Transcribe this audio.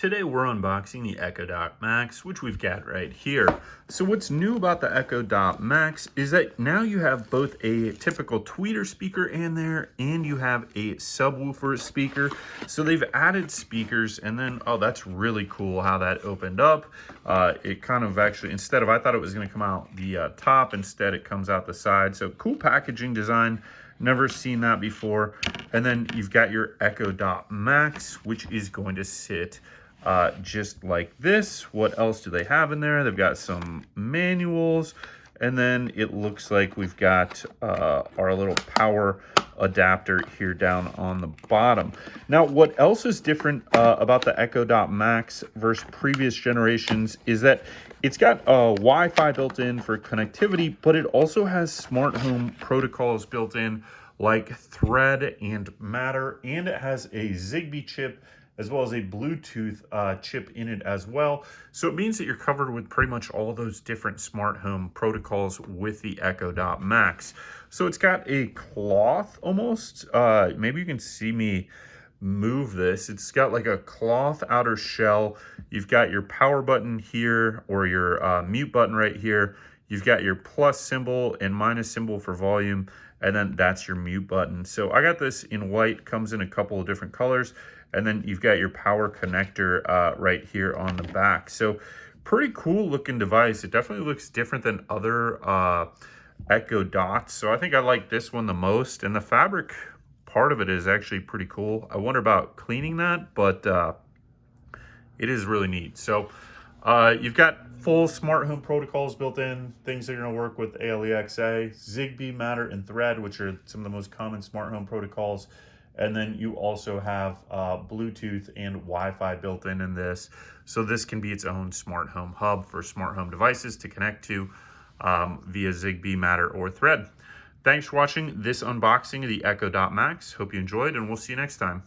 Today we're unboxing the Echo Dot Max, which we've got right here. So what's new about the Echo Dot Max is that now you have both a typical tweeter speaker in there and you have a subwoofer speaker. So they've added speakers, and then, oh, that's really cool how that opened up. It kind of actually, instead of, I thought it was going to come out the top, instead it comes out the side. So cool packaging design. Never seen that before. And then you've got your Echo Dot Max, which is going to sit just like this. What else do they have in there? They've got some manuals, and then it looks like we've got our little power adapter here down on the bottom. Now, what else is different about the Echo Dot Max versus previous generations is that it's got Wi-Fi built in for connectivity, but it also has smart home protocols built in like Thread and Matter, and it has a Zigbee chip as well as a Bluetooth chip in it as well. So it means that you're covered with pretty much all those different smart home protocols with the Echo Dot Max. So it's got a cloth almost. Maybe you can see me move this. It's got like a cloth outer shell. You've got your power button here, or your mute button right here. You've got your plus symbol and minus symbol for volume, and then that's your mute button. So I got this in white, comes in a couple of different colors, and then you've got your power connector right here on the back. So pretty cool looking device. It definitely looks different than other Echo Dots. So I think I like this one the most, and the fabric part of it is actually pretty cool. I wonder about cleaning that, but it is really neat. So you've got full smart home protocols built in, things that are going to work with ALEXA, Zigbee, Matter, and Thread, which are some of the most common smart home protocols. And then you also have Bluetooth and Wi-Fi built in this. So this can be its own smart home hub for smart home devices to connect to via Zigbee, Matter, or Thread. Thanks for watching this unboxing of the Echo Dot Max. Hope you enjoyed, and we'll see you next time.